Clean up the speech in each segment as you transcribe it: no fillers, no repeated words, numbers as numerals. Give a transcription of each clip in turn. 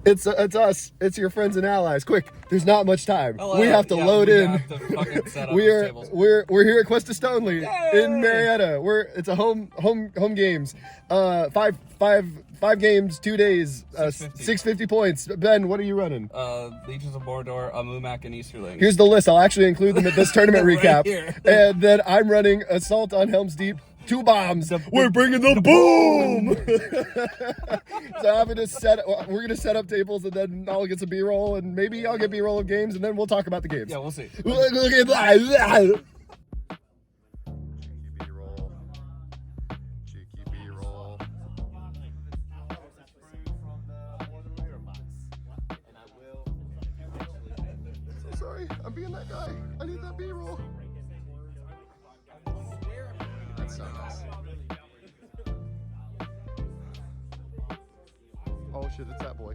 It's us. It's your friends and allies. Quick, there's not much time. We have to load in. Have to fucking set up we're tables. we're here at Questa Stoneleigh in Marietta. It's a home games. Five games, 2 days, 650 points. Ben, what are you running? Legions of Mordor, Amumak, and Easterling. Here's the list. I'll actually include them at this tournament Right recap. here. And then I'm running Assault on Helm's Deep. 2 bombs. We're bringing the boom. So I'm gonna we're gonna set up tables, and then I'll get some B-roll, and maybe I'll get B-roll of games, and then we'll talk about the games. Yeah, we'll see. Look at that. Cheeky B-roll. So sorry, I'm being that guy. I need that B-roll. That's so nice. Oh shit, it's that boy.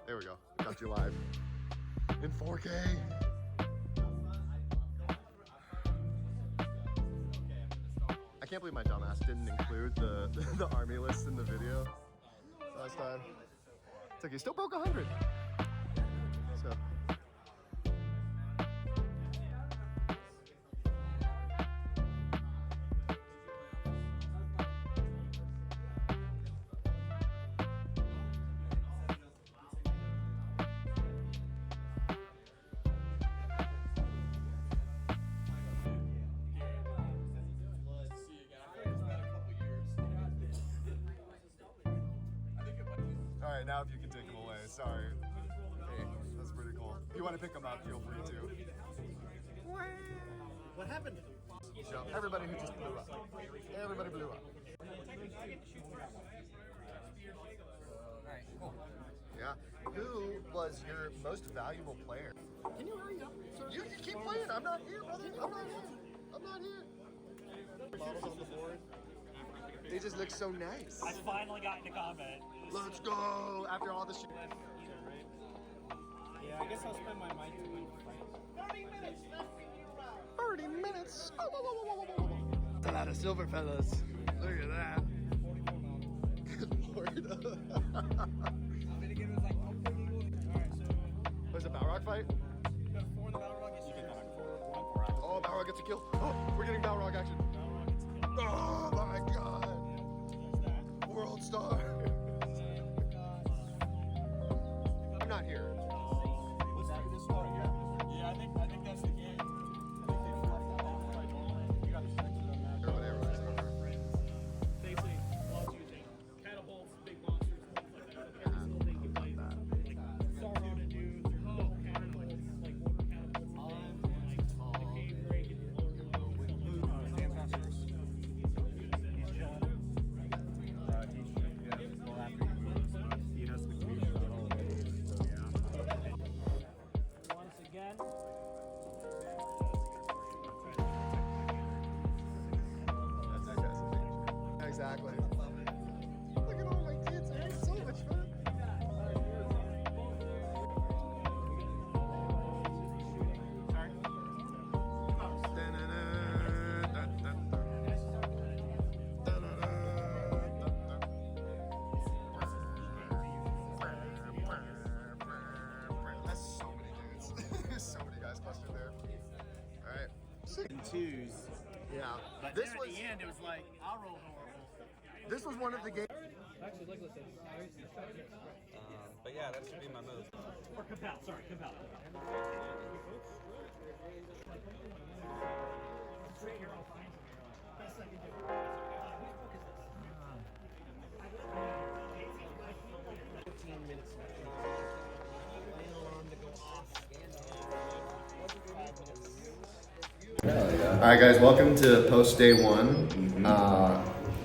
There we go. Got you live. In 4K. I can't believe my dumbass didn't include the army list in the video last time. It's like he still broke 100. So. Alright, now if you can take him away. Sorry. Hey, that's pretty cool. If you want to pick him up, feel free to. What happened? So, everybody who just blew up. Everybody blew up. Alright, cool. Yeah. Who was your most valuable player? Can you hurry up? Sir? You keep playing. I'm not here, brother. I'm not here. I'm not here. Bottles on the board. They just look so nice. I finally got into combat. Let's go. After all this shit. Yeah, I guess I'll spend my mic to win. 30 minutes left in your round. 30 minutes. That's a lot of silver fellas. Look at that. Good lord. There's a Balrog fight? Oh, Balrog gets a kill. Oh, we're getting Balrog action. Oh my god. World star. I'm not here. Yeah, I think that's the game. Basically, loves using catapults, big monsters, stuff like that. Every single thing he plays, like Sauron dudes, or catapults, like water catapults, like the cave break and once again. Exactly. Look at all my kids. I had so much fun. That's so many dudes. There's so many guys clustered there. All right. Twos. Yeah. But This then was at the end, it was like, I'll roll horrible. this was one of the games. But yeah, that should be my move. Or compel, sorry, compel. Straight here, I'll find you. Best I can do. Whose book is this? 15 minutes left. Alarm to go off. All right, guys. Welcome to post day one.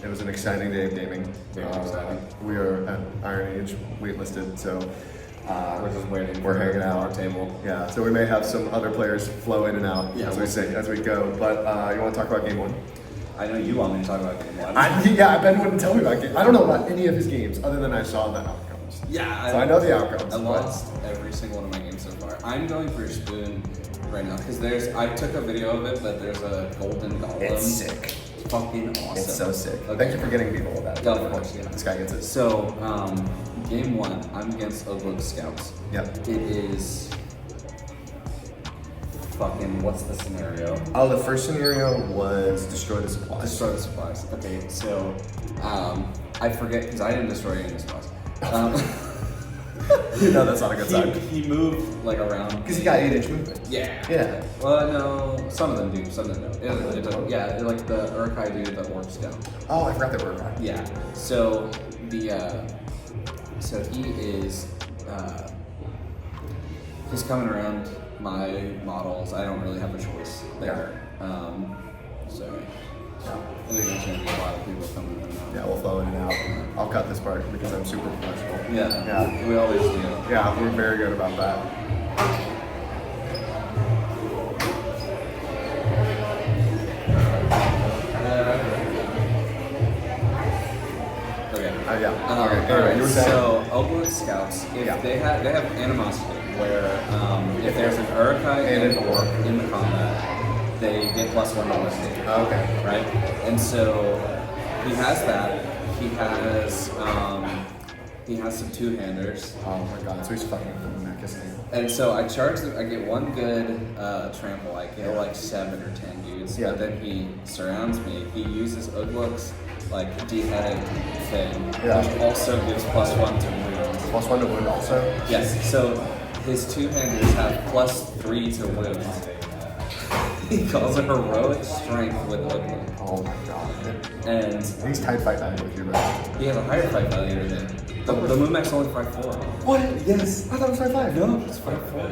It was an exciting day of gaming. We are at Iron Age waitlisted, so We're just waiting. we're hanging out. Our table. Yeah, so we may have some other players flow in and out as we go. But you want to talk about game one? I know you want me to talk about game one. Ben wouldn't tell me about game. I don't know about any of his games other than I saw the outcomes. Yeah. So I know the outcomes. I lost every single one of my games so far. I'm going for a spoon right now because I took a video of it, but there's a golden golem. It's sick. fucking awesome. It's so sick. Okay. Thank you for getting me all of that. Oh, of course, yeah. This guy gets it. So, game 1, I'm against Oakwood Scouts. Yep. It is fucking, what's the scenario? Oh, the first scenario was destroy the supplies. Destroy the supplies. Okay, so, I forget, because I didn't destroy any supplies. No, that's not a good sign. He moved, like, around. Because he got 8-inch movement. Yeah. Yeah. Well, no, some of them do, some of them don't. It doesn't, yeah, like the Urkai dude that works down. Oh, I forgot that word. Yeah. So so he is he's coming around my models. I don't really have a choice there. So I think there's gonna be a lot of people coming in now. Yeah, we'll flow in and out. I'll cut this part because I'm super professional. Yeah. Yeah. We always do. Yeah, we're very good about that. Okay. Yeah. Okay. All Anyway, right. you were saying. So Oakwood Scouts, if Yeah. they have animosity where if there's an Urkai And and an or orc. in the combat, they get +1 to wisdom. Okay. Right? And so he has that. He has some two-handers. Oh my god, so he's fucking with the neck, isn't he? And so I charge them, I get one good trample, I kill like 7 or 10 dudes, Yeah. but then he surrounds me. He uses Uglook's like deheading thing, Yeah. which also gives +1 to wound. +1 to wound also? Yes, so his two-handers have +3 to wound. He calls it heroic strength with Uglook. Oh my god. And He's tight fight value with you, right? he has a higher fight value than the Moonmax's only 5'4". What? Yes. I thought it was 5'5". No, it's 5'4".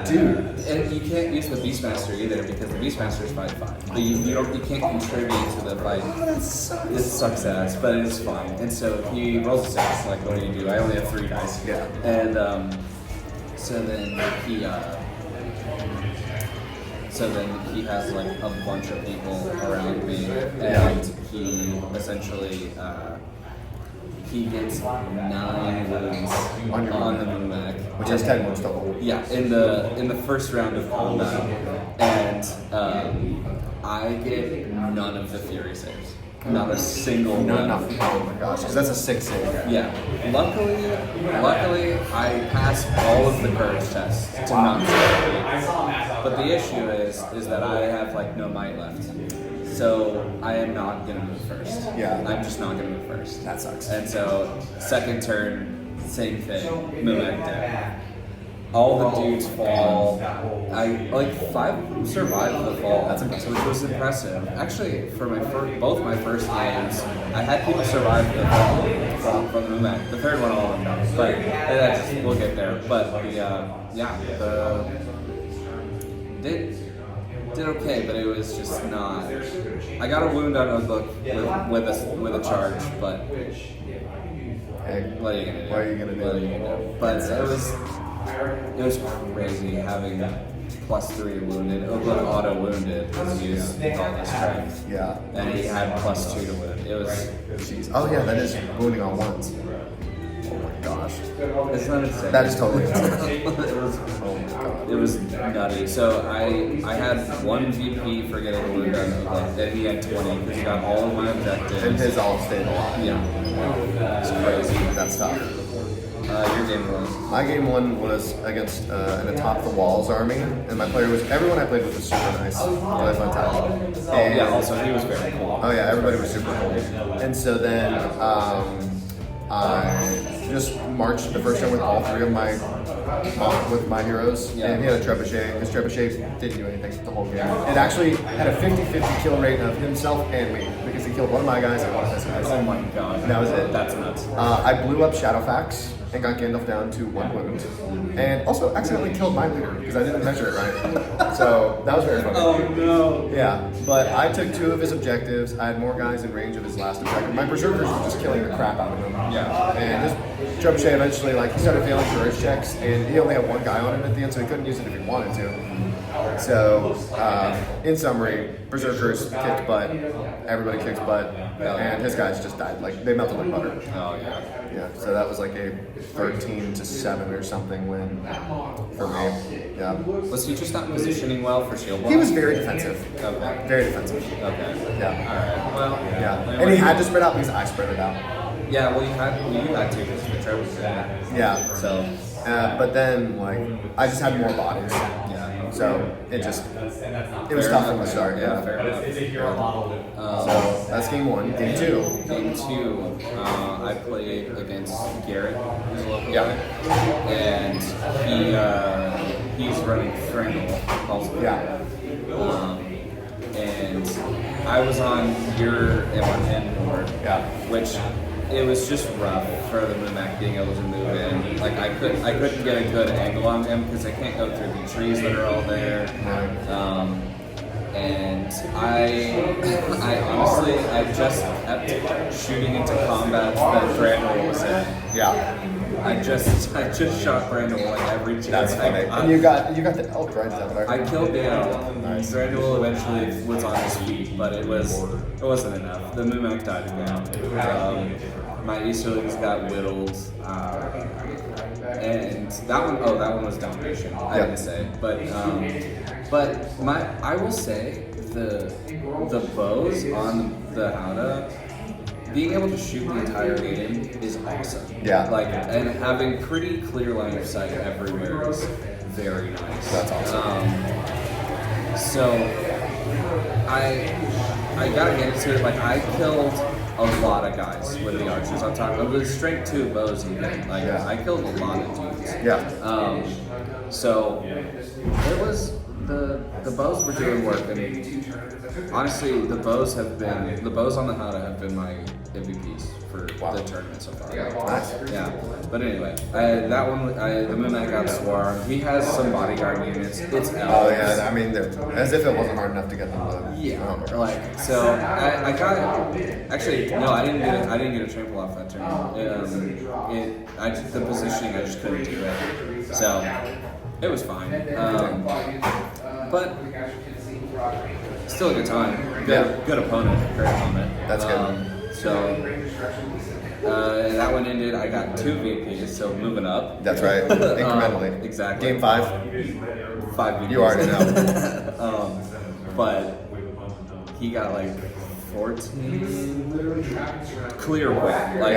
Dude. And you can't use the Beastmaster either because the Beastmaster is 5'5". You can't contribute to the fight. Oh, that sucks. It sucks ass, but it's fun. And so he rolls a 6, like what do you do? I only have 3 dice. Yeah. And so then he has like a bunch of people around me, and he essentially he gets 9 wounds on the Moonmac, Which has 10 wounds total. yeah, in the first round of combat, and I get none of the Fury saves, not a single one. Nothing. Oh my gosh, because that's a 6 save. Yeah. Luckily, I passed all of the courage tests to not succeed. But the issue is that I have like no might left. So I am not gonna move first. Yeah. I'm just not gonna move first. That sucks. And so second turn, same thing. Moonlight dead. All the dudes fall. I like 5 of them survived the fall. That's impressive. Which was impressive. Actually, for both my first games, I had people survive the fall from the Moonlight. The third one, all of them died. But we'll get there. But did okay, but it was just not. I got a wound on Uglook with a charge, but Hey, what are you gonna do? What are you gonna do? What are you gonna do? But it was crazy having +3 wounded. Uglook auto wounded because he used all his strength, yeah. and he had +2 to wound. It was. Jeez. Oh yeah, that is wounding on ones. Oh my gosh. It's not insane. That is totally insane. it was. Oh my god. It was nutty. So I had 1 VP for getting a wound on Uglook, then he had 20 because he got all of my objectives. And his all stayed alive. Yeah. It's crazy. That's tough. Your game was. My game 1 was against an atop the walls army, and my player was everyone I played with was super nice. Really fun time. And Yeah, also he was very cool. oh yeah, everybody was super cool. And so then I just marched the first time with all 3 of my heroes, Yeah. and he had a trebuchet. His trebuchet didn't do anything the whole game. It actually had a 50-50 kill rate of himself and me because he killed one of my guys and one of his guys. Oh my god. And that was it. That's nuts. I blew up Shadowfax and got Gandalf down to 1 wound, and also accidentally killed my leader because I didn't measure it right. So that was very fun. Oh no. Yeah, but I took 2 of his objectives. I had more guys in range of his last objective. My berserkers were just killing the crap out of him. Yeah. And his trebuchet eventually, like, he started failing courage checks, and he only had 1 guy on him at the end, so he couldn't use it if he wanted to. So, in summary, Berserkers kicked butt. Everybody kicks butt, and his guys just died. Like they melted like butter. Oh yeah. Yeah. So that was like a 13-7 or something win for me. Yeah. Was he just not positioning well for shield block? He was very defensive. Okay. Very defensive. Okay. Yeah. Alright. Well. Yeah. And he had to spread out because I spread it out. Yeah. Well, you had to because the trip was there. Yeah. So, but then like I just had more bodies. Yeah. So it was Fair tough from enough. the start. Yeah. Yeah. Fair enough. So that's game one. Game two. Game two, I played against Garrett, who's a local Yeah. guy, and he's running Frangle also. Yeah. And I was on your M1N board, Yeah. which it was just rough for the Mumak being able to move in. Like I couldn't get a good angle on him because I can't go through the trees that are all there. And I honestly, I just kept shooting into combat that Brandon was in. Yeah. I just shot Brandon like every chance. That's funny. I, And you got the elk, right? Is that what I killed Daniel. Nice. Brandon eventually was on his feet, but it wasn't enough. The Mumak died again. My Easterlings got whittled. And that one was domination. I didn't say, but I will say the bows on the Howdah, being able to shoot the entire game is awesome. Yeah. Like and having pretty clear line of sight everywhere is very nice. That's awesome. So I gotta get into it. Like I killed a lot of guys with the archers on top. With strength 2 bows even. Like Yeah. I killed a lot of dudes. Yeah. So it was the bows were doing work, and honestly, the bows on the Howdah have been my MVPs for the tournament so far. Nice. Yeah, but anyway, that one, the Mumak got swarmed. He has some bodyguard units. It's elves. Oh yeah. I mean, as if it wasn't hard enough to get them to. Yeah, Oh my gosh. like so. I got actually no. I didn't get a trample off that turn. The positioning I just couldn't do it. So it was fine. But still a good time. Good opponent. Great opponent. That's good. That one ended. I got 2 VPs, so moving up. That's right. Incrementally. Exactly. Game 5. 5 VPs. You already know. But he got like 14 clear win, like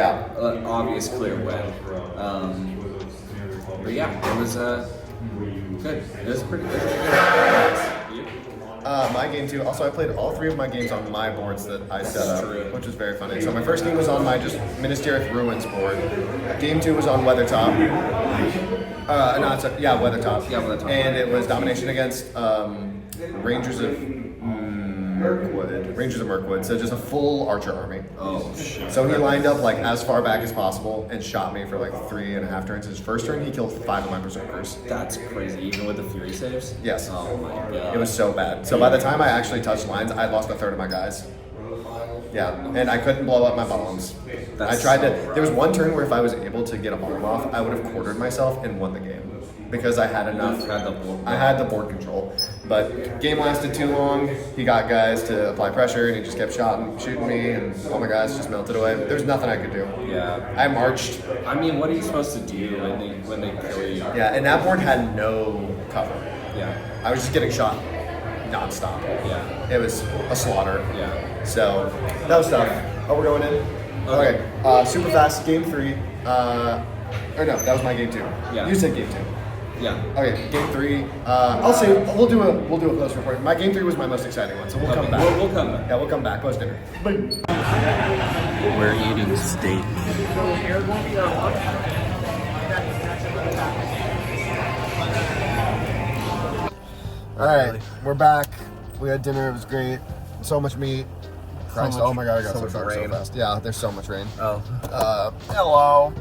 obvious clear win. But yeah, it was good. It was pretty good. You? My game 2. Also, I played all 3 of my games on my boards that I set up, True. which was very funny. So my first game was on my just Minas Tirith Ruins board. Game 2 was on Weathertop. Weathertop. Yeah, Weathertop. And it was domination against Rangers of Mirkwood. So just a full archer army. Oh shit. So he lined up like as far back as possible and shot me for like 3.5 turns. His first turn, he killed 5 of my berserkers. That's crazy, even with the fury saves? Yes. Oh my god. It was so bad. So by the time I actually touched lines, I had lost a third of my guys. Yeah, and I couldn't blow up my bombs. That's I tried to. so There was one turn where if I was able to get a bomb off, I would have quartered myself and won the game because I had enough. You had the board. I had the board control, but game lasted too long. He got guys to apply pressure, and he just kept shooting me, and all my guys just melted away. There's nothing I could do. Yeah. I marched. I mean, what are you supposed to do when they kill you? Yeah, and that board had no cover. Yeah. I was just getting shot nonstop. Yeah. It was a slaughter. Yeah. So that was tough. Oh, we're going in? Okay. Super fast, game 3. Or no, that was my game 2. Yeah. You said game 2. Yeah. Okay, game 3. I'll say we'll do a post report. My game 3 was my most exciting one, so we'll come back. We'll come back. Yeah, we'll come back post dinner. We're eating steak. All right, we're back. We had dinner. It was great. So much meat. Christ, oh my god, I got so dark so fast. Yeah, there's so much rain. Oh. Hello.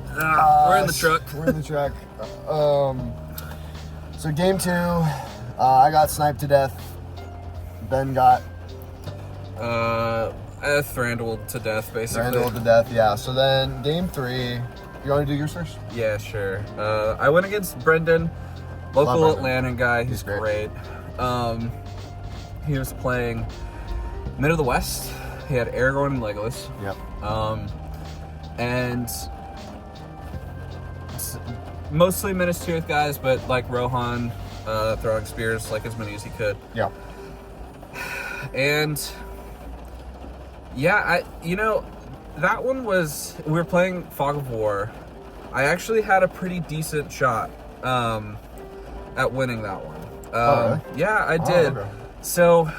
We're in the truck. We're in the truck. So game 2, I got sniped to death. Ben got Thranduil to death, basically. Randall to death. Yeah. So then game 3, you want to do yours first? Yeah, sure. I went against Brendan, local Love Brendan. Atlanta guy. He's He's great. great. He was playing Mid of the West. He had Aragorn and Legolas. Yep. And mostly Minas Tirith guys, but like Rohan throwing spears like as many as he could. Yeah. And yeah, that one was, we were playing Fog of War. I actually had a pretty decent shot at winning that one. Really? Yeah, I did. Okay. So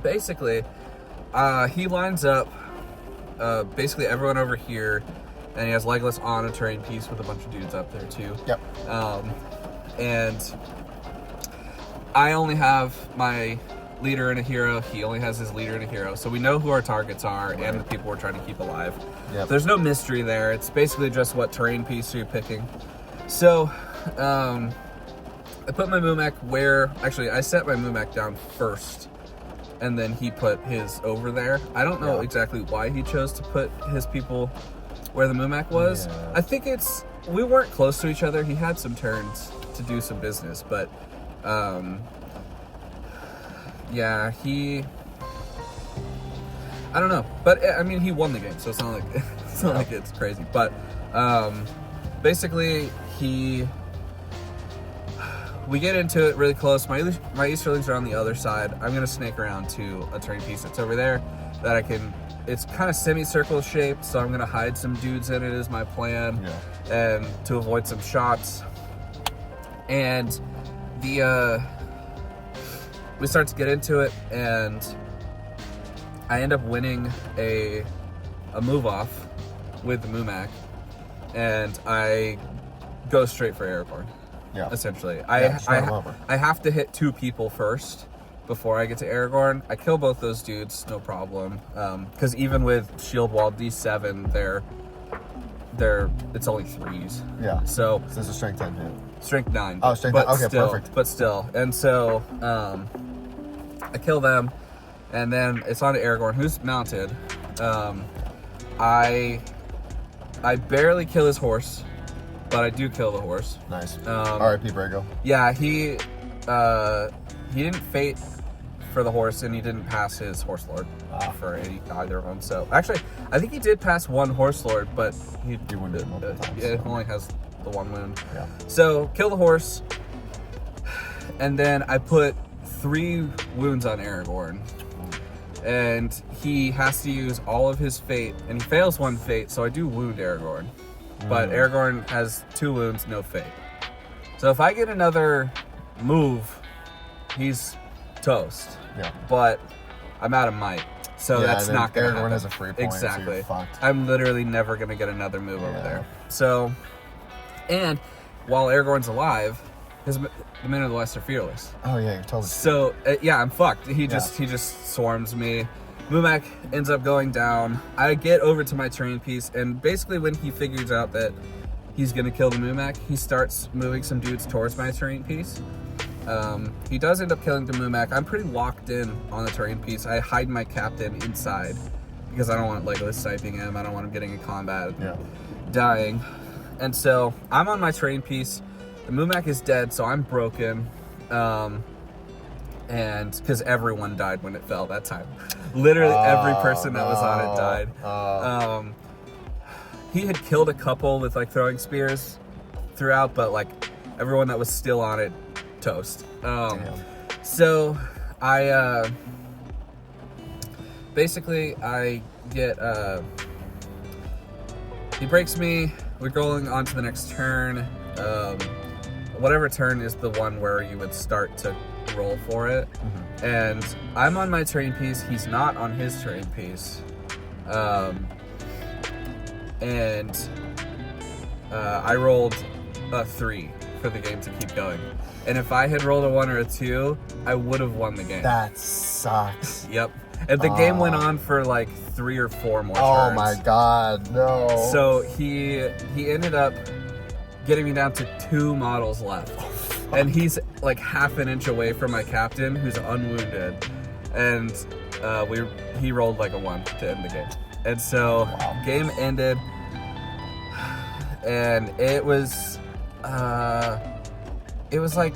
basically, he lines up basically everyone over here, and he has Legolas on a terrain piece with a bunch of dudes up there too. Yep. And I only have my leader and a hero. He only has his leader and a hero. So we know who our targets are and the people we're trying to keep alive. Yep. There's no mystery there. It's basically just what terrain piece are you picking. So I put my Mumak where... Actually, I set my Mumak down first, and then he put his over there. I don't know exactly why he chose to put his people where the Mumak was. Yeah. I think it's... We weren't close to each other. He had some turns to do some business, but... yeah, I don't know, but I mean, he won the game, so it's not like like it's crazy. But basically, we get into it really close. My Easterlings are on the other side. I'm gonna snake around to a terrain piece that's over there that I can. It's kind of semicircle shaped, so I'm gonna hide some dudes in it is my plan, and to avoid some shots. And we start to get into it, and I end up winning a move off with the Mumak, and I go straight for Aragorn. Yeah. Essentially, Yeah, straight over. I have to hit 2 people first before I get to Aragorn. I kill both those dudes, no problem. Because even with Shield Wall D7, it's only 3s. Yeah. So this is strength 10 hit. Strength 9. Oh, strength but 9. Okay, still, perfect. But still. And so, I kill them, and then it's on to Aragorn, who's mounted. I barely kill his horse, but I do kill the horse. Nice. R.I.P. Brago. Yeah, he didn't fate for the horse, and he didn't pass his horse lord for either of them. So actually, I think he did pass one horse lord, but he wounded him multiple times. it only has the one wound. Yeah. So kill the horse, and then I put 3 wounds on Aragorn, and he has to use all of his fate, and he fails 1 fate, so I do wound Aragorn. But Aragorn has 2 wounds, no fate. So if I get another move, he's toast. Yeah. But I'm out of might, so Yeah, that's and not gonna Aragorn happen. has a free point, so you're exactly. fucked. I'm literally never gonna get another move over Yeah. there. So, and while Aragorn's alive, the men of the West are fearless. Oh yeah, you're totally. So yeah, I'm fucked. He just swarms me. Mumak ends up going down. I get over to my terrain piece, and basically when he figures out that he's gonna kill the Mumak, he starts moving some dudes towards my terrain piece. He does end up killing the Mumak. I'm pretty locked in on the terrain piece. I hide my captain inside because I don't want Legolas sniping him. I don't want him getting in combat and dying. And so I'm on my terrain piece. The Mumak is dead, so I'm broken. And because everyone died when it fell that time. Literally every person that was on it died. He had killed a couple with like throwing spears throughout, but like everyone that was still on it, toast. So I basically I get he breaks me. We're going on to the next turn. Whatever turn is the one where you would start to roll for it. And I'm on my terrain piece. He's not on his terrain piece. And I rolled a 3 for the game to keep going. And if I had rolled a 1 or a 2, I would have won the game. That sucks. Yep. And the game went on for like 3 or 4 more turns. Oh my god, no. So he ended up getting me down to 2 models left. And he's like half an inch away from my captain, who's unwounded. And he rolled like a 1 to end the game. And so game ended. And it was like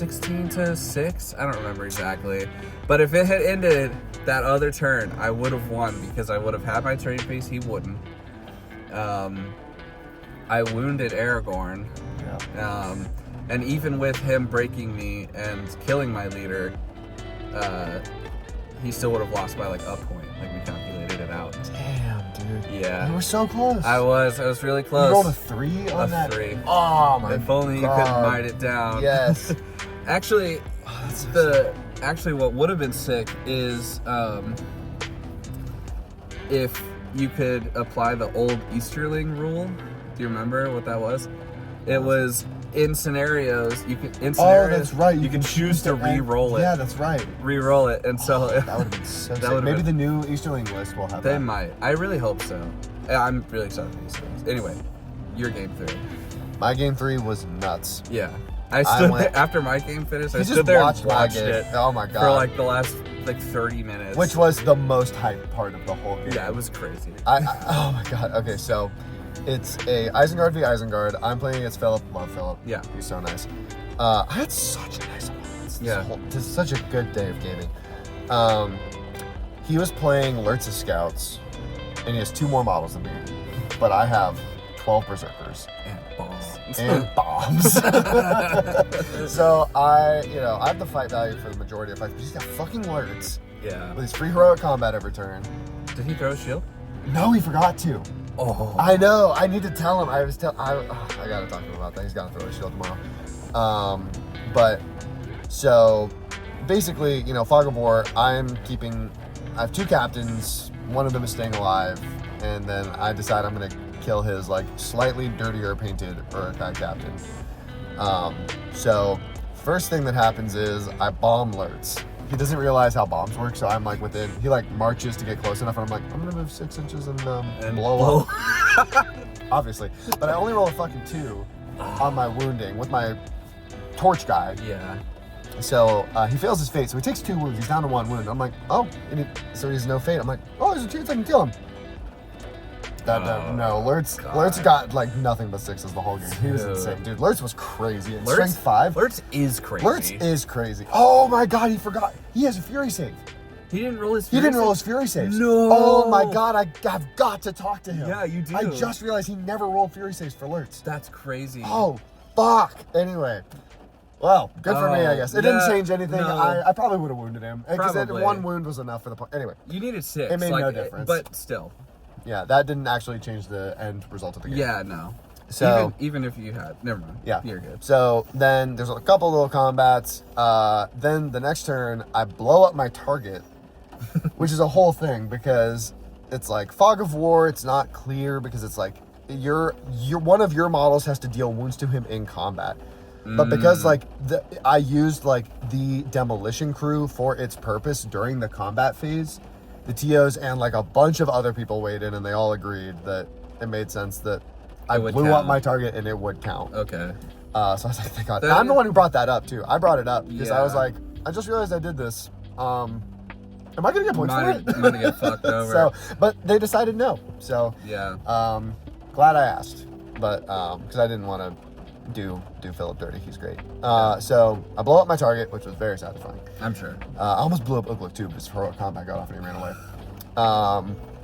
16-6. I don't remember exactly. But if it had ended that other turn, I would have won because I would have had my training piece. He wouldn't. I wounded Aragorn. Yeah. And even with him breaking me and killing my leader, he still would have lost by like a point. Like we calculated it out. Damn, dude. Yeah. You were so close. I was really close. You rolled a 3 on that? 3. Oh my god. If only you could bite it down. Yes. Actually, what would have been sick is if you could apply the old Easterling rule. Do you remember what that was? It was in scenarios that's right. You can choose to re-roll it. Yeah, that's right. Re-roll it, and so That would have been so sick. would've Maybe been- the new Easterling list will have they that. might. I really hope so. I'm really excited for these things. Anyway, your game 3. My game 3 was nuts. Yeah. I stood went- there after my game finished. I You stood just there watched and my watched game. it Oh my god. for like the last 30 minutes. Which was the most hyped part of the whole game. Yeah, it was crazy. Oh my god. Okay, so it's a Isengard v Isengard. I'm playing against Philip. Love Philip. Yeah. He's so nice. I had such a nice opponent. Yeah. This is such a good day of gaming. He was playing Lurtz's Scouts, and he has 2 more models than me. But I have 12 Berserkers. And bombs. And bombs. So I have the fight value for the majority of fights, but he's got fucking Lurtz Yeah. with his free heroic combat every turn. Did he throw a shield? No, he forgot to. Oh. I know. I need to tell him. I gotta talk to him about that. He's gotta throw a shield tomorrow. But so basically, Fog of War. I have 2 captains. One of them is staying alive, and then I decide I'm gonna kill his like slightly dirtier painted Uruk-hai captain. So first thing that happens is I bomb Lurtz. He doesn't realize how bombs work, so I'm like he like marches to get close enough, and I'm like, I'm gonna move 6 inches and blow up. Obviously. But I only roll a fucking 2 on my wounding with my torch guy. Yeah. So he fails his fate, so he takes 2 wounds. He's down to 1 wound. I'm like, oh, so he has no fate. I'm like, oh, there's a chance I can kill him. No, Lurtz got like nothing but 6s the whole game. He was insane, dude. Lurtz was crazy. And strength 5. Lurtz is crazy. Lurtz is crazy. Oh my god, he forgot. He has a fury save. He didn't roll his. He didn't roll his fury saves. No. Oh my god, I've got to talk to him. Yeah, you do. I just realized he never rolled fury saves for Lurtz. That's crazy. Oh, fuck. Anyway. Well, good for me, I guess. It didn't change anything. No. I probably would have wounded him. Because Probably. 1 wound was enough for the point. Anyway. You needed 6. It made no difference. But still. Yeah, that didn't actually change the end result of the game. Yeah, no. So even if you had, never mind. yeah, You're good. So then there's a couple little combats. Then the next turn, I blow up my target, which is a whole thing because it's like Fog of War. It's not clear because it's like your one of your models has to deal wounds to him in combat. But because like I used like the demolition crew for its purpose during the combat phase, the TOs and like a bunch of other people weighed in and they all agreed that it made sense that I blew up my target and it would count. Okay. So I was like, thank God. And I'm the one who brought that up too. I brought it up because I was like, I just realized I did this. Am I gonna get points for it? I'm gonna get fucked over. So, but they decided no. So yeah. Glad I asked, but because I didn't want to do Philip dirty. He's great. So I blow up my target, which was very satisfying. I'm sure. I almost blew up Ugluk too, because heroic combat got off and he ran away.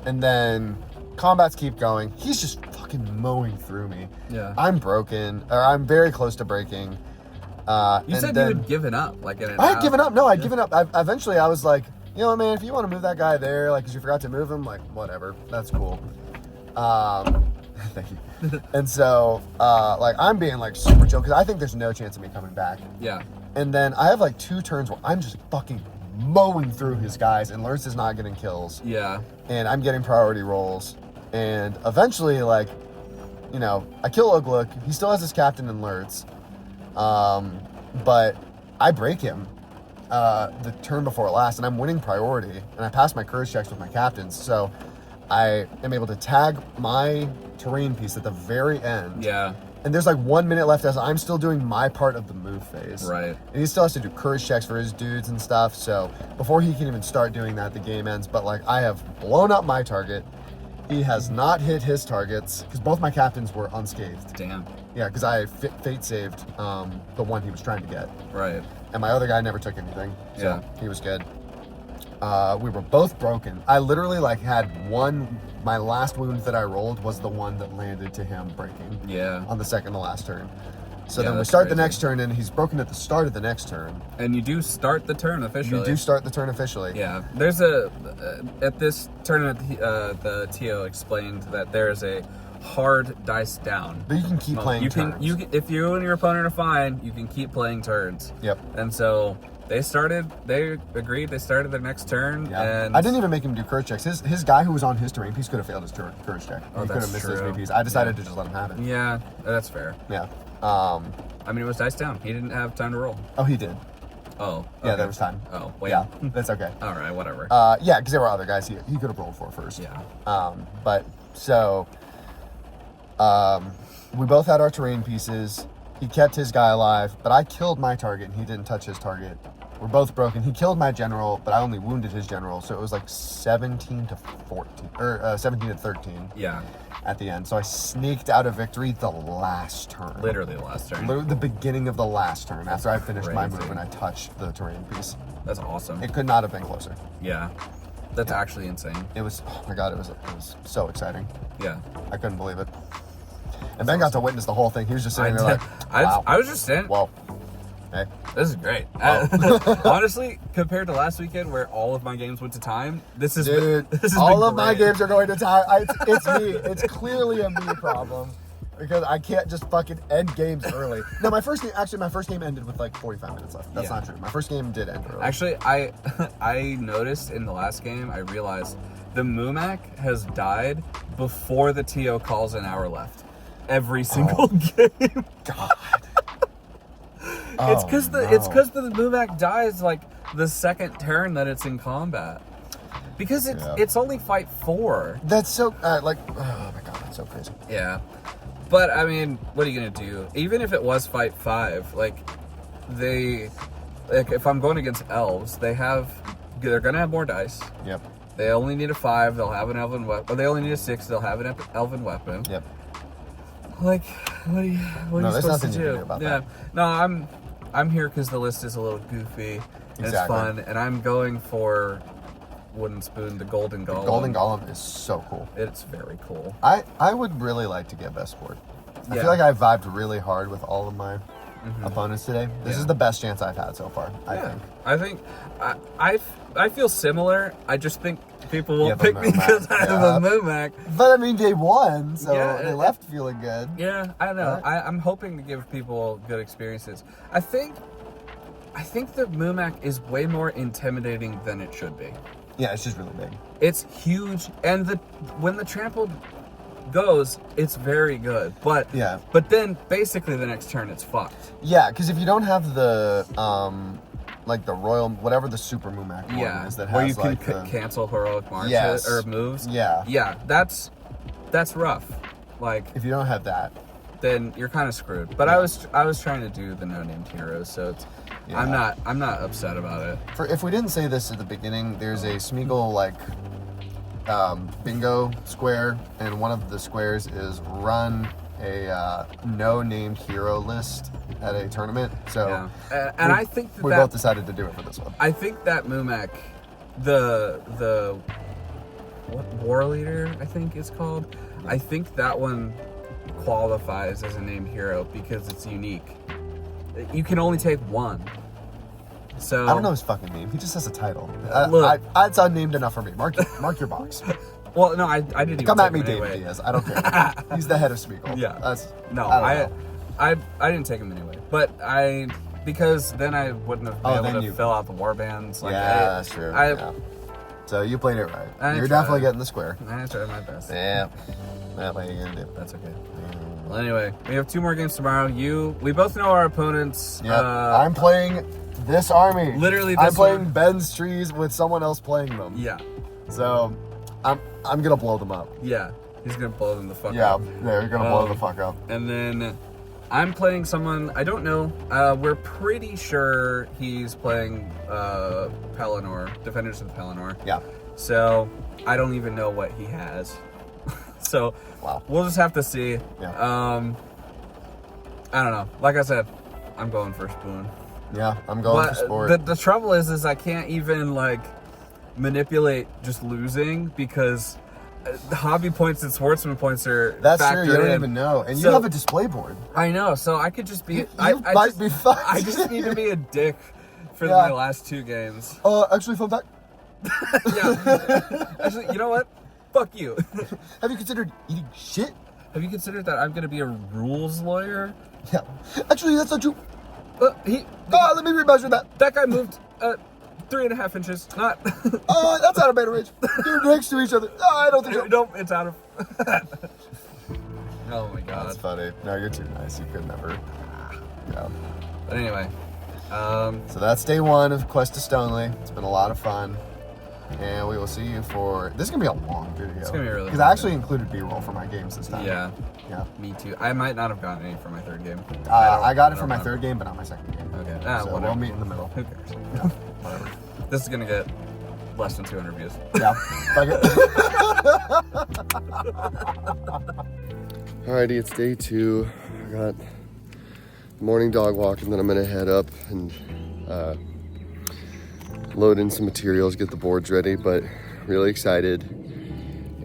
And then combats keep going. He's just fucking mowing through me. Yeah. I'm broken, or I'm very close to breaking. You said you had given up, like in an I had hour. given up. No, I'd given up. Eventually, I was like, you know what, man, if you want to move that guy there, like, because you forgot to move him, like, whatever. That's cool. Thank you. And so, like, I'm being, like, super chill, because I think there's no chance of me coming back. Yeah. And then I have, like, 2 turns where I'm just fucking mowing through his guys, and Lurtz is not getting kills. Yeah. And I'm getting priority rolls. And eventually, like, you know, I kill Ugluk. He still has his captain in Lurtz. But I break him the turn before last, and I'm winning priority. And I pass my courage checks with my captains. So I am able to tag my terrain piece at the very end. Yeah. And there's like 1 minute left as I'm still doing my part of the move phase. Right. And he still has to do courage checks for his dudes and stuff. So before he can even start doing that, the game ends. But like I have blown up my target. He has not hit his targets because both my captains were unscathed. Damn. Yeah, because I fate saved the one he was trying to get. Right. And my other guy never took anything. So Yeah. he was good. We were both broken. I literally like had my last wound that I rolled was the one that landed to him breaking. Yeah. On the second to last turn. So Yeah, then we that's start the crazy. next turn and he's broken at the start of the next turn. And you do start the turn officially. You do start the turn officially. Yeah, there's at this tournament, the TO explained that there is a hard dice down. But you can keep playing turns. If you and your opponent are fine, you can keep playing turns. Yep. And so they agreed, they started their next turn. Yeah. And I didn't even make him do courage checks. His guy who was on his terrain piece could have failed his courage check. Oh, He could have that's missed his true. VPs. I decided to just let him have it. Yeah, that's fair. Yeah. I mean, it was dice down. He didn't have time to roll. Oh, he did. Oh. Yeah, okay. there was time. Oh, wait. Yeah, that's okay. All right, whatever. Yeah, because there were other guys he could have rolled for first. Yeah. But so we both had our terrain pieces. He kept his guy alive, but I killed my target and he didn't touch his target. We're both broken. He killed my general, but I only wounded his general, so it was like 17 to 14 or 17 to 13. Yeah. At the end, so I sneaked out of victory the last turn. Literally the last turn. Literally the beginning of the last turn after I finished my Crazy. move and I touched the terrain piece. That's awesome. It could not have been closer. Yeah. That's actually insane. It was, oh my god, it was so exciting. Yeah. I couldn't believe it. And Ben got to witness the whole thing. He was just sitting there like, wow. I was just saying, Well, hey. this is great. Honestly, compared to last weekend where all of my games went to time, this is Dude, all of my games are going to time. It's me. It's clearly a me problem. Because I can't just fucking end games early. No, my first game ended with like 45 minutes left. That's Yeah. not true. My first game did end early. Actually, I noticed in the last game, I realized the Mumak has died before the TO calls an hour left. Every single game. God. It's because the Mumak dies like the second turn that it's in combat. Because it's only fight 4. That's so oh my god, that's so crazy. Yeah. But I mean, what are you gonna do? Even if it was fight 5, if I'm going against elves, they're gonna have more dice. Yep. They only need a 5, they'll have an elven weapon. Or they only need a 6, they'll have an elven weapon. Yep. Like, what are you there's supposed to nothing you do? can do about Yeah. that. No, I'm here because the list is a little goofy. Exactly. It's fun, and I'm going for Wooden Spoon, the Golden Golem. Golden Golem is so cool. It's very cool. I would really like to get best sport. I Yeah. feel like I vibed really hard with all of my opponents today. This Yeah. is the best chance I've had so far, I think. I feel similar. I just think people You will have a pick me because I have a yeah. Mumak. But I mean, they won, so Yeah, they left feeling good. Yeah, I don't know. Right. I'm hoping to give people good experiences. I think the Mumak is way more intimidating than it should be. Yeah, it's just really big. It's huge, and when the trampled goes, it's very good. But Yeah. But then basically the next turn it's fucked. Yeah, because if you don't have the like the royal, whatever the super Mumak one is that has where you can like the, cancel heroic marches Yes. or moves. Yeah. Yeah, that's rough. Like, if you don't have that, then you're kind of screwed. But I was trying to do the no named heroes, so it's I'm not upset about it. if we didn't say this at the beginning, there's a Smeagol bingo square, and one of the squares is run a no named hero list at a tournament. So and I think we both decided to do it for this one. I think that Mumak, the what war leader I think it's called. I think that one qualifies as a named hero because it's unique. You can only take one. So I don't know his fucking name. He just has a title. Look. It's unnamed enough for me. Mark your box. Well, no, I didn't even Come at take me, him David anyway. Diaz. I don't care. He's the head of Smeagol. Yeah. I don't know. I didn't take him anyway. But because then I wouldn't have been able to fill out the war bands. Like, that's true. Yeah. So you played it right. You're definitely getting the square. I tried my best. Yeah. That way you're gonna do. That's okay. Well, anyway, we have 2 more games tomorrow. We both know our opponents. Yeah. I'm playing this army. Literally I'm this playing one. Ben's trees with someone else playing them. Yeah. So I'm gonna blow them up. Yeah. He's gonna blow them the fuck Yeah, up. they're gonna blow the fuck up. And then I'm playing someone I don't know. We're pretty sure he's playing Pelennor, Defenders of Pelennor. Yeah. So I don't even know what he has. So Wow. we'll just have to see. Yeah. I don't know. Like I said, I'm going for Spoon. Yeah, I'm going But for sport. the trouble is I can't even like manipulate just losing because the hobby points and sportsman points are That's true. factored You don't in. even know, and you So- have a display board. I know, so I could just be. You I might just, be fucked. I just need to be a dick for Yeah. my last 2 games. Actually, fun fact. Yeah. Actually, you know what? Fuck you. Have you considered eating shit? Have you considered that I'm gonna be a rules lawyer? Yeah. Actually, that's not true. Let me remeasure that. That guy moved 3.5 inches. Not. That's out of beta range. They're next to each other. I don't think so. No, it's out of. Oh my god. That's funny. No, you're too nice. You could never. Yeah. But anyway, So that's day 1 of Quest to Stoneleigh. It's been a lot of fun. And we will see you for... This is going to be a long video. It's gonna be a really Because long I actually included B-roll for my games this time. yeah, Yeah. me too. I might not have gotten any for my 3rd game. I got it for don't my know. 3rd game, but not my 2nd game. Okay. So Whatever. we'll meet in the middle. Who cares? Yeah, whatever. This is gonna get less than 200 views. Yeah. Fuck it. Alrighty, it's day 2. I got morning dog walk, and then I'm gonna head up and load in some materials, get the boards ready, but really excited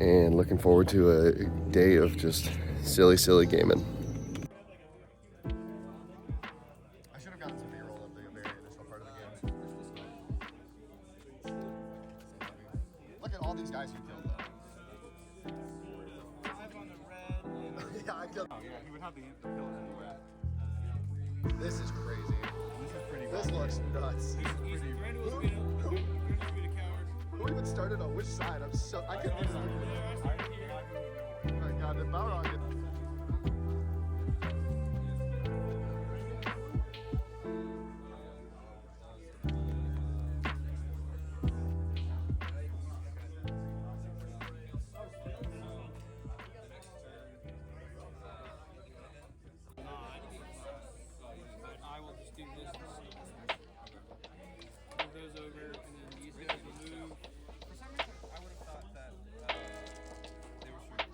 and looking forward to a day of just silly gaming. I should have gotten some B-roll of the very initial part of the game. Look at all these guys you killed, though. Yeah, I killed. He would have the kill anyway. This is crazy. This is pretty This looks nuts. Who even started on which side? I can't even. Oh my god, the Balrog. I will just do this and see. Move those over, and then these guys will move. For some reason, I would have thought that they were straight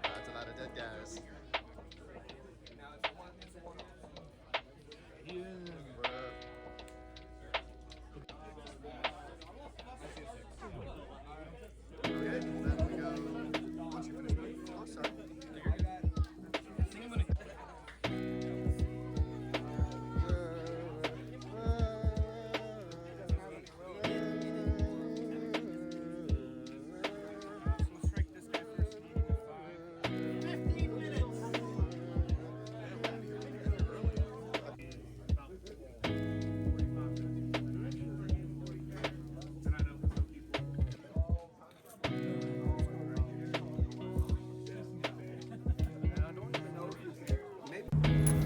That's a lot of dead guys.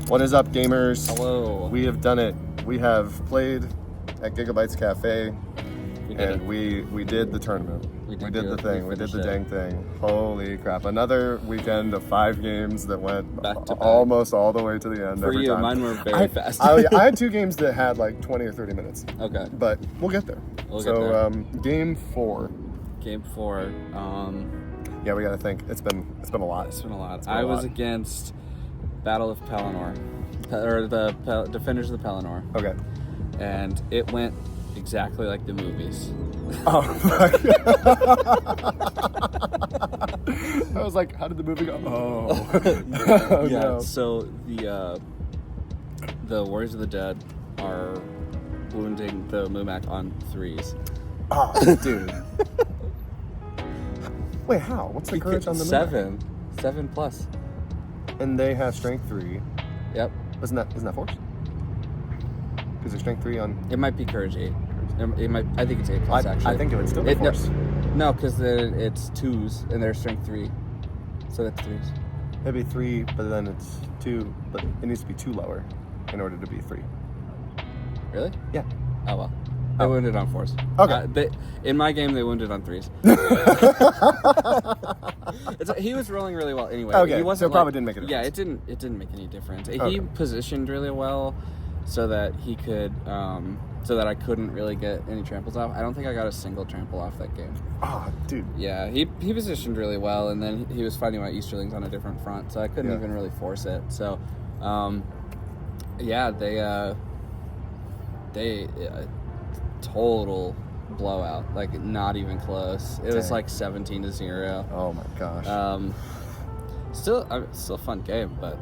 What is up, gamers? Hello. We have done it. We have played at Gigabytes Cafe, We did and it. we did the tournament. We We did did do the it. thing. We We did the finished dang thing. Holy crap! Another weekend of 5 games that went Back to back. almost all the way to the end. For every you, time. mine were very fast. I had 2 games that had like 20 or 30 minutes, Okay. but we'll get there. We'll so get there. Game 4. Game 4. Yeah, we gotta think. It's been a lot. It's been a lot. It's been I a was lot. against Battle of Pelennor, or the Defenders of the Pelennor, Okay. and it went exactly like the movies. Oh, fuck. I was like, how did the movie go? Oh. Oh, Yeah. no. So the Warriors of the Dead are wounding the Mumak on 3s. Oh, dude. Wait, how? What's the courage on the Mumak? 7 plus. And they have strength 3. Yep. Isn't that force? Because there's strength 3 on. It might be courage 8. It might. I think it's 8 plus. Actually, I think it would still be force. No, because it's 2s and they're strength 3, so that's 3s. Maybe 3, but then it's 2. But it needs to be 2 lower in order to be 3. Really? Yeah. Oh well. They wounded on 4s. Okay. In my game, they wounded on 3s. He was rolling really well anyway. Okay, He so wasn't it probably didn't make a difference. Yeah, it didn't make any difference. Okay. He positioned really well so that he could, so that I couldn't really get any tramples off. I don't think I got a single trample off that game. Oh, dude. Yeah, he positioned really well, and then he was fighting my Easterlings on a different front, so I couldn't Yeah. even really force it. So, yeah, they total blowout, like not even close. It was Dang. like 17-0. Oh my gosh. Still a fun game, but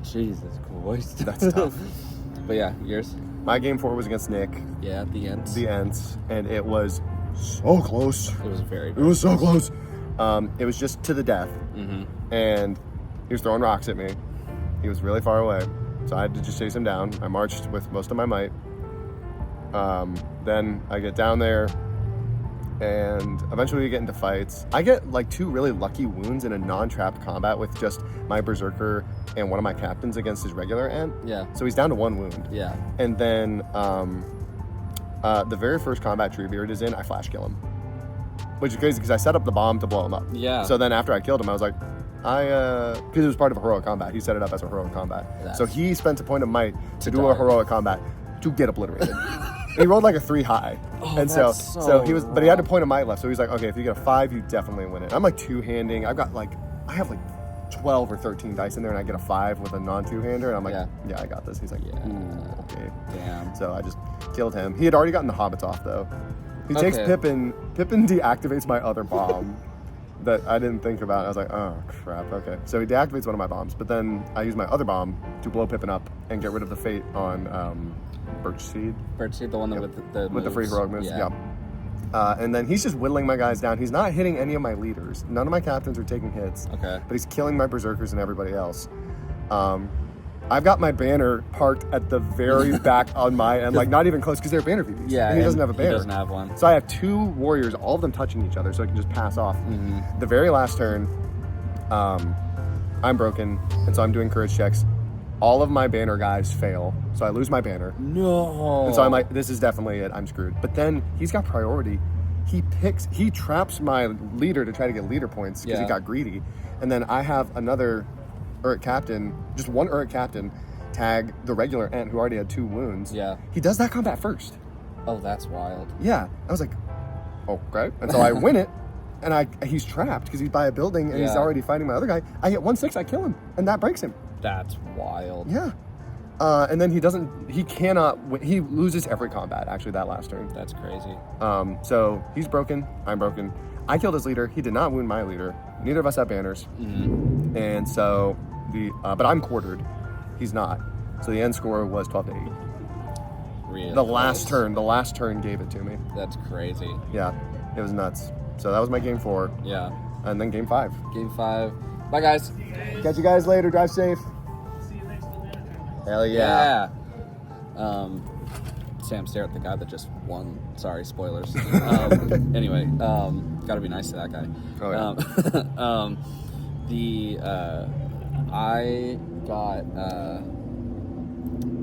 Jesus Christ, That's tough. But yeah, yours. My game 4 was against Nick, Yeah, at the end. the Ents, and it was so close. It was very. It was so close. It was just to the death, Mm-hmm. and he was throwing rocks at me. He was really far away, so I had to just chase him down. I marched with most of my might. Then I get down there, and eventually we get into fights. I get like 2 really lucky wounds in a non-trapped combat with just my berserker and one of my captains against his regular Ent. Yeah. So he's down to 1 wound. Yeah. And then the very first combat Treebeard is in, I flash kill him. Which is crazy because I set up the bomb to blow him up. Yeah. So then after I killed him, I was like, because it was part of a heroic combat. He set it up as a heroic combat. So he spent a point of might to do a heroic combat to get obliterated. He rolled like a 3 high. Oh, and that's so he was, but he had a rough. point of might left. So he's like, okay, if you get a 5, you definitely win it. I'm like 2-handing. I have like 12 or 13 dice in there, and I get a 5 with a non-2-hander, and I'm like, yeah, I got this. He's like, Yeah. ooh, okay. Damn. So I just killed him. He had already gotten the hobbits off, though. He takes Okay. Pippin. Pippin deactivates my other bomb that I didn't think about. I was like, oh, crap, okay. So he deactivates one of my bombs, but then I use my other bomb to blow Pippin up and get rid of the fate on Birchseed. Birchseed, the one that with the With the free moves. heroic moves, Yeah. and then he's just whittling my guys down. He's not hitting any of my leaders. None of my captains are taking hits. Okay. But he's killing my berserkers and everybody else. I've got my banner parked at the very back on my end, like not even close, because they're banner VPs. Yeah. and he doesn't have a banner. He doesn't have one. So I have 2 warriors, all of them touching each other, so I can just pass off. Mm-hmm. The very last turn, I'm broken, and so I'm doing courage checks. All of my banner guys fail, so I lose my banner. No. And so I'm like, this is definitely it. I'm screwed. But then he's got priority. He traps my leader to try to get leader points because he Yeah. got greedy. And then I have another Uruk captain, just one Uruk captain, tag the regular Ent who already had 2 wounds. Yeah. He does that combat first. Oh, that's wild. Yeah. I was like, okay. And so I win it, and he's trapped because he's by a building and he's Yeah. already fighting my other guy. I hit 1/6, I kill him, and that breaks him. That's wild. Yeah. And then he cannot win. He loses every combat, actually, that last turn. That's crazy. So he's broken, I'm broken. I killed his leader, he did not wound my leader. Neither of us have banners. Mm-hmm. And so but I'm quartered, he's not. So the end score was 12-8. Really? The last turn gave it to me. That's crazy. Yeah, it was nuts. So that was my game 4, Yeah. and then game 5. Game 5. Bye, guys. Catch you guys later, drive safe. See you next banana tournament. Hell yeah. Sam, stare at the guy that just won. Sorry, spoilers. Anyway, gotta be nice to that guy. Oh, yeah. I got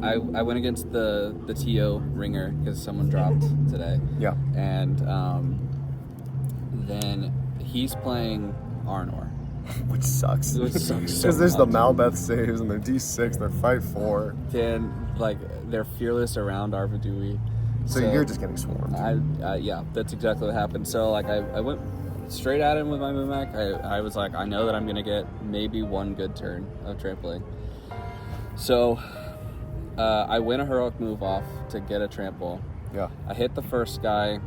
I went against the TO ringer because someone dropped today. Yeah. And then he's playing Arnor. Which sucks. Which sucks so Because there's the much. Malbeth saves and they're D6, they're 5-4. And like they're fearless around Arvidui. So you're just getting swarmed. Yeah, that's exactly what happened. So like I went straight at him with my Mumak. I was like, I know that I'm gonna get maybe 1 good turn of trampling. So I win a heroic move off to get a trample. Yeah. I hit the first guy,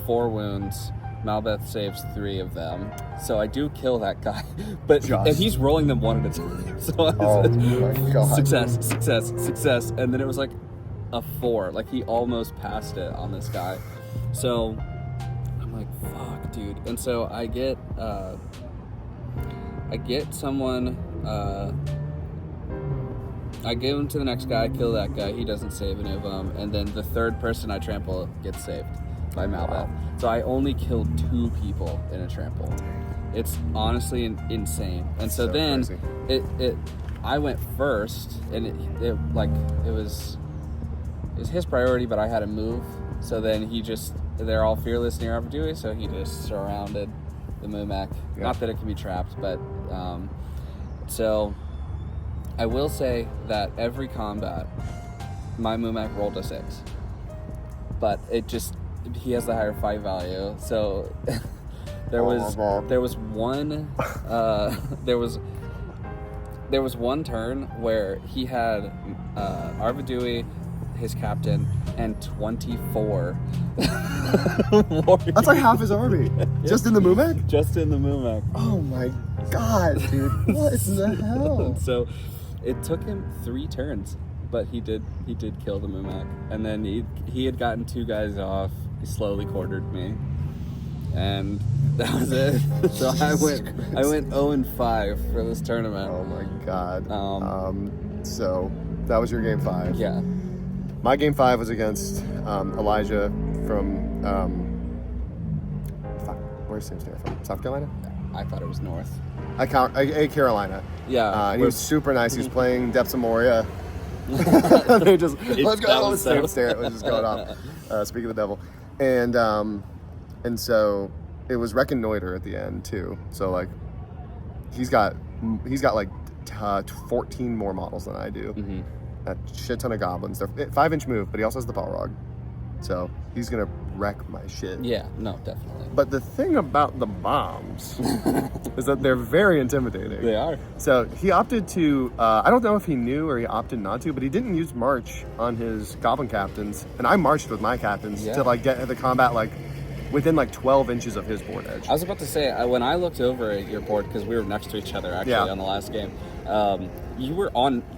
4 wounds. Malbeth saves 3 of them, so I do kill that guy. But Just. and he's rolling them 1 at a time. So I Oh was, my god. success, and then it was like a 4. Like he almost passed it on this guy. So I'm like, fuck, dude. And so I get someone. I give him to the next guy, kill that guy. He doesn't save any of them, and then the third person I trample gets saved by Malbeth. So I only killed 2 people in a trample. It's honestly insane. And so then crazy. I went first, and it was his priority, but I had to move So then they're all fearless near Aberdui, so he just surrounded the Mumak. Yeah. Not that it can be trapped, but so I will say that every combat, my Mumak rolled a 6. But he has the higher fight value, so there was one turn where he had Arvidui, his captain, and 24 warriors. That's like half his army. Just in the Mumak? Just in the Mumak. Oh my god, dude. What the hell? So it took him 3 turns, but he did kill the Mumak. And then he had gotten 2 guys off. He slowly quartered me. And that was it. So I went 0-5 for this tournament. Oh my god. So that was your game 5. Yeah. My game 5 was against Elijah from where's Sam Stair from? South Carolina? I thought it was North. Carolina. Yeah. And he was super nice. He was playing Depths of Moria. They just let's go. Sam Stair was just going off. Speaking of the devil, and so it was Reconnoiter at the end too. So like he's got like 14 more models than I do. Mm-hmm. A shit ton of goblins. They're 5-inch move, but he also has the Balrog. So he's gonna wreck my shit. Yeah, no, definitely. But the thing about the bombs is that they're very intimidating. They are. So he opted to, I don't know if he knew or he opted not to, but he didn't use March on his Goblin captains. And I marched with my captains to like get the combat like within like 12 inches of his board edge. I was about to say, when I looked over at your board, because we were next to each other actually on the last game, you were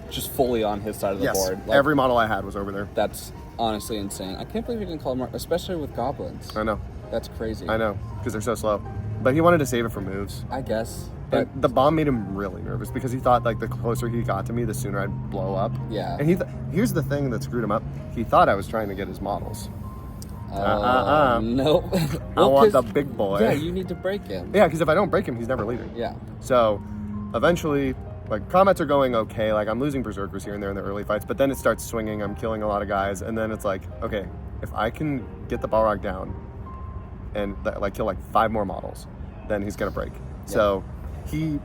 just fully on his side of the board. Like, every model I had was over there. That's honestly insane. I can't believe you didn't call him, especially with goblins. I know. That's crazy. I know, because they're so slow. But he wanted to save it for moves. I guess. But And the bomb made him really nervous because he thought like the closer he got to me, the sooner I'd blow up. Yeah. And here's the thing that screwed him up. He thought I was trying to get his models. Nope. I want the big boy. Yeah, you need to break him. Yeah, because if I don't break him, he's never leading. Yeah. So eventually, like, combats are going okay. Like, I'm losing berserkers here and there in the early fights, but then it starts swinging. I'm killing a lot of guys, and then it's like, okay, if I can get the Balrog down and like kill like 5 more models, then he's gonna break. So he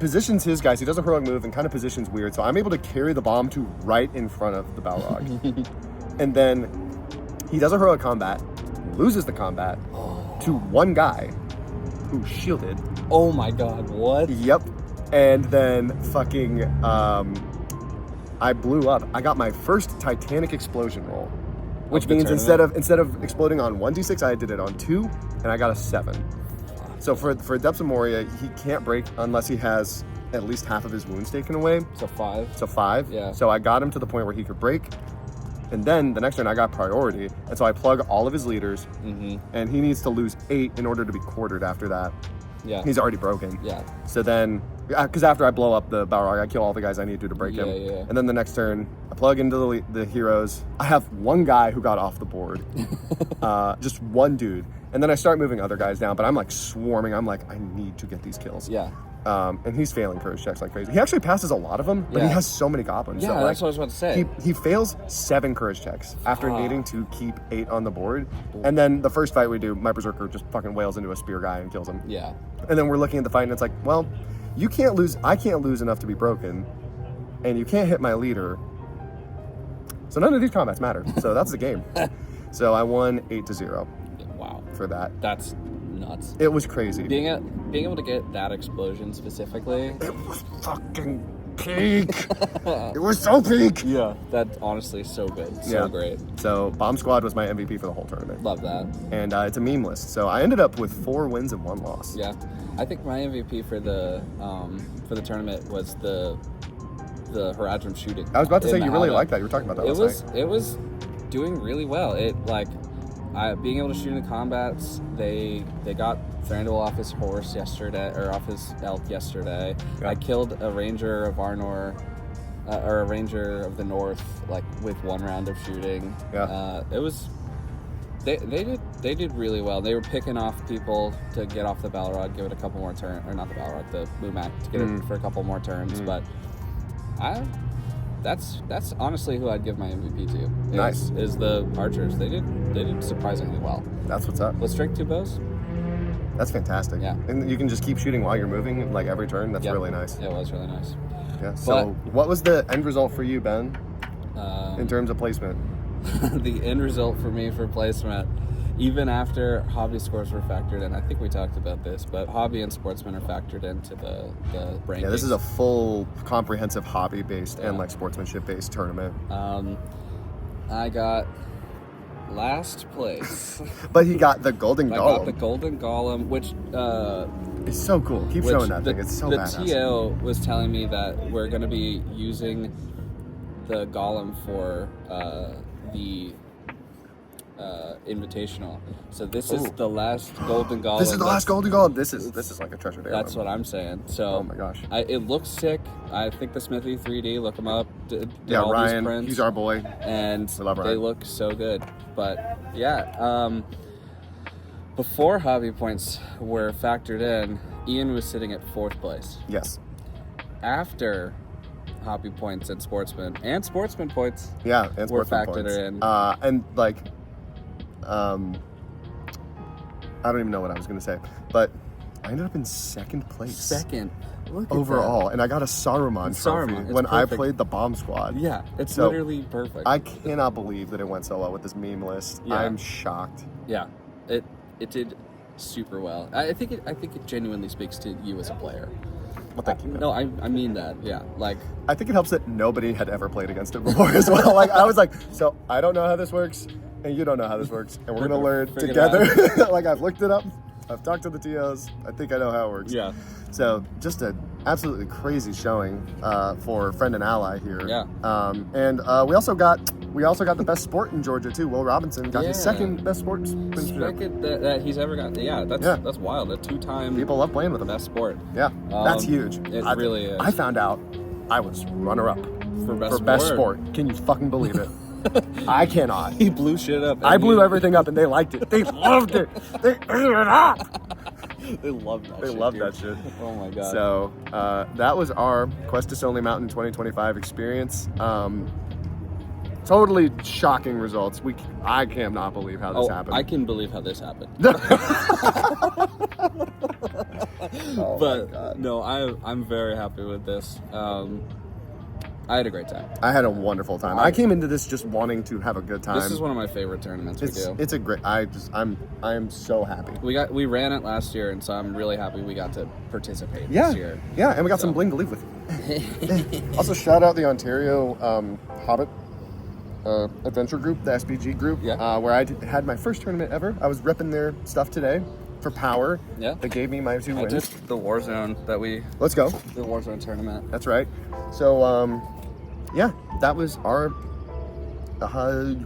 positions his guys. He does a heroic move and kind of positions weird. So I'm able to carry the bomb to right in front of the Balrog, and then he does a heroic combat, loses the combat to one guy who shielded. Oh my god, what? Yep. And then fucking, I blew up. I got my first Titanic explosion roll, which means instead of exploding on 1d6, I did it on 2, and I got a 7. So for Depths of Moria, he can't break unless he has at least half of his wounds taken away. So 5. So 5. Yeah. So I got him to the point where he could break. And then the next turn I got priority. And so I plug all of his leaders. Mm-hmm. And he needs to lose 8 in order to be quartered after that. Yeah. He's already broken. Yeah. So then, because after I blow up the Balrog, I kill all the guys I need to break him. Yeah. And then the next turn, I plug into the heroes. I have one guy who got off the board. Just one dude. And then I start moving other guys down, but I'm like swarming. I'm like, I need to get these kills. Yeah. And he's failing courage checks like crazy. He actually passes a lot of them, but he has so many goblins. Yeah, that, that's what I was about to say. He fails 7 courage checks after needing to keep 8 on the board. And then the first fight we do, my berserker just fucking wails into a spear guy and kills him. Yeah. And then we're looking at the fight and it's like, well, you can't lose. I can't lose enough to be broken, and you can't hit my leader. So none of these combats matter. So that's the game. So I won 8-0. Wow. For that. That's nuts. It was crazy. Being able to get that explosion specifically. It was fucking peak. It was so peak. Yeah. That's honestly so good. So great. So Bomb Squad was my MVP for the whole tournament. Love that. And it's a meme list. So I ended up with 4 wins and 1 loss. Yeah. I think my MVP for the tournament was the Haradrim shooting. I was about to say you really Mahada. liked that. You were talking about that last night. It was doing really well. Being able to shoot in the combats, they got Thranduil off his horse yesterday, or off his elk yesterday. Yeah. I killed a ranger of Arnor, or a ranger of the north, like with 1 round of shooting. Yeah. It was. They did really well. They were picking off people to get off the Balrog, give it a couple more turns, or not the Balrog, the Mumak, to get it for a couple more turns. But that's honestly who I'd give my MVP to. Nice. Is the archers. They did surprisingly well. That's what's up. Let's strike 2 bows. That's fantastic. Yeah. And you can just keep shooting while you're moving, like every turn. That's Yep. really nice. It was really nice. Yeah. So, what was the end result for you, Ben, in terms of placement? The end result for me for placement, even after hobby scores were factored in, I think we talked about this, but hobby and sportsman are factored into the rankings. Yeah, this is a full, comprehensive hobby-based and like sportsmanship-based tournament. I got last place. But he got the golden I golem. got the golden golem, which It's so cool. Keep which showing that the, thing. It's so the badass. TO was telling me that we're going to be using the golem for the invitational. So this is Ooh. the last golden golem. This is the last golden golem. This is like a treasure day. That's what I'm saying. So Oh my gosh. it looks sick. I think the Smithy 3D, look them up. Did Yeah, all these Ryan, prints, he's our boy. and We love they Ryan. look so good. But yeah, before hobby points were factored in, Ian was sitting at 4th place. Yes. After hobby points and sportsman points, Yeah, and We're sportsman factored points. in. And like, I don't even know what I was gonna say, but I ended up in 2nd place. second. Look at Overall, and I got a Saruman trophy Saruman, it's when I perfect. played the bomb squad. that. Yeah, it's So, literally perfect. I cannot believe that it went so well with this meme list. Yeah. I'm shocked. Yeah, it did super well. I think it genuinely speaks to you as a player. Well, thank you. No, I mean that. Yeah, like I think it helps that nobody had ever played against it before as well. Like I was like, so I don't know how this works, and you don't know how this works, and we're gonna learn Figure it together. Like I've looked it up, I've talked to the TOs. I think I know how it works. yeah, So just an absolutely crazy showing for friend and ally here. Yeah. And we also got the best sport in Georgia too. Will Robinson got his Yeah. second best sportsmanship. second that he's ever got. Yeah, that's wild. A 2-time People love playing with him. best sport Yeah, that's huge. It I, really is. I found out I was runner up for for best sport. Can you fucking believe it? I cannot. He blew shit up. I blew everything up and they liked it. They loved it. They ate it up. They loved that. They shit, loved dude. that shit. Oh my god. So that was our Quest to Stony Mountain 2025 experience. Totally shocking results. I cannot believe how this happened. I can believe how this happened. Oh my But God. no, I'm very happy with this. I had a great time. I had a wonderful time. I came into this just wanting to have a good time. This is one of my favorite tournaments we do. It's a great. I am so happy. We ran it last year, and so I'm really happy we got to participate Yeah, this year. yeah, and we got some bling to leave with. Also, shout out the Ontario Hobbit Adventure Group, the SBG group, Yeah. where I had my first tournament ever. I was repping their stuff today for Power. Yeah. They gave me my 2 I wins. did the Warzone Let's go. the Warzone tournament. That's right. So, yeah, that was our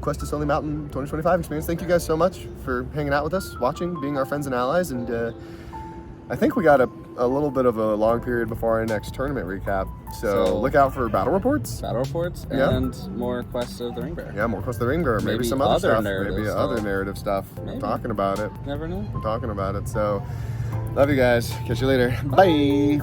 Quest to Stony Mountain 2025 experience. Thank you guys so much for hanging out with us, watching, being our friends and allies, and I think we got a little bit of a long period before our next tournament recap. So look out for battle reports. Battle reports Yeah. and more quests of the Ring Bear. Yeah, more Quest to the Ring Bearer, maybe Maybe some other other stuff, narrative maybe stuff. other narrative stuff. Maybe. We're talking about it. Never know. We're talking about it. So, love you guys. Catch you later. Bye.